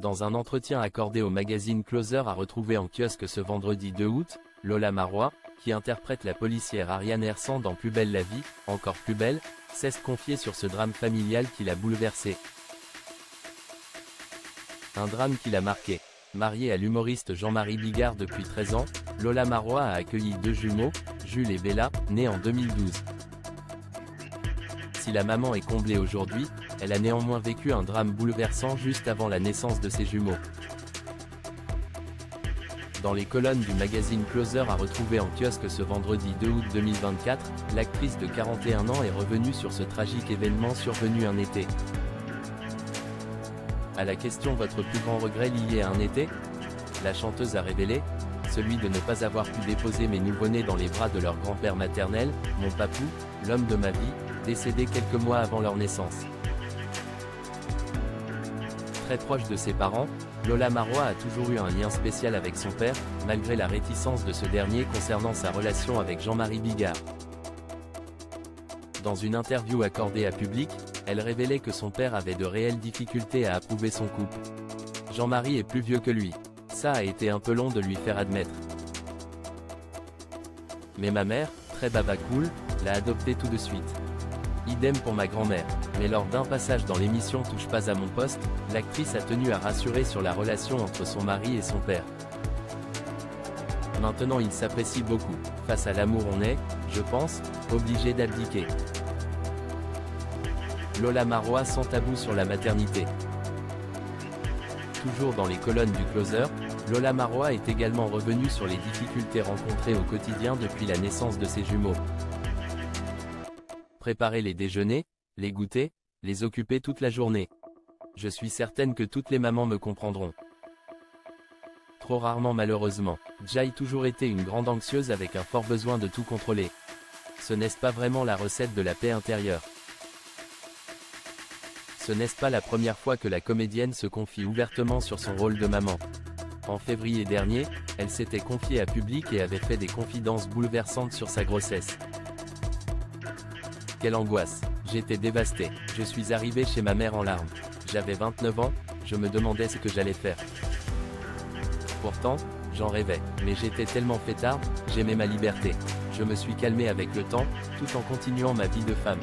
Dans un entretien accordé au magazine Closer à retrouver en kiosque ce vendredi 2 août, Lola Marois, qui interprète la policière Ariane Hersan dans Plus belle la vie, encore plus belle, s'est confiée sur ce drame familial qui l'a bouleversée. Un drame qui l'a marqué. Mariée à l'humoriste Jean-Marie Bigard depuis 13 ans, Lola Marois a accueilli 2 jumeaux, Jules et Bella, nés en 2012. Si la maman est comblée aujourd'hui, elle a néanmoins vécu un drame bouleversant juste avant la naissance de ses jumeaux. Dans les colonnes du magazine Closer à retrouver en kiosque ce vendredi 2 août 2024, l'actrice de 41 ans est revenue sur ce tragique événement survenu un été. À la question « Votre plus grand regret lié à un été ?», la chanteuse a révélé « Celui de ne pas avoir pu déposer mes nouveau-nés dans les bras de leur grand-père maternel, mon papou, l'homme de ma vie, décédé quelques mois avant leur naissance. » Très proche de ses parents, Lola Marois a toujours eu un lien spécial avec son père, malgré la réticence de ce dernier concernant sa relation avec Jean-Marie Bigard. Dans une interview accordée à Public, elle révélait que son père avait de réelles difficultés à approuver son couple. Jean-Marie est plus vieux que lui. Ça a été un peu long de lui faire admettre. Mais ma mère, très baba cool, l'a adopté tout de suite. Idem pour ma grand-mère. Mais lors d'un passage dans l'émission Touche pas à mon poste, l'actrice a tenu à rassurer sur la relation entre son mari et son père. Maintenant ils s'apprécient beaucoup. Face à l'amour on est, je pense, obligé d'abdiquer. Lola Marois sans tabou sur la maternité. Toujours dans les colonnes du Closer, Lola Marois est également revenue sur les difficultés rencontrées au quotidien depuis la naissance de ses jumeaux. Préparer les déjeuners, les goûters, les occuper toute la journée. Je suis certaine que toutes les mamans me comprendront. Trop rarement malheureusement. J'ai toujours été une grande anxieuse avec un fort besoin de tout contrôler. Ce n'est-ce pas vraiment la recette de la paix intérieure? Ce n'est pas la première fois que la comédienne se confie ouvertement sur son rôle de maman. En février dernier, elle s'était confiée à Public et avait fait des confidences bouleversantes sur sa grossesse. Quelle angoisse! J'étais dévastée. Je suis arrivée chez ma mère en larmes. J'avais 29 ans, je me demandais ce que j'allais faire. Pourtant, j'en rêvais. Mais j'étais tellement fêtarde, j'aimais ma liberté. Je me suis calmée avec le temps, tout en continuant ma vie de femme.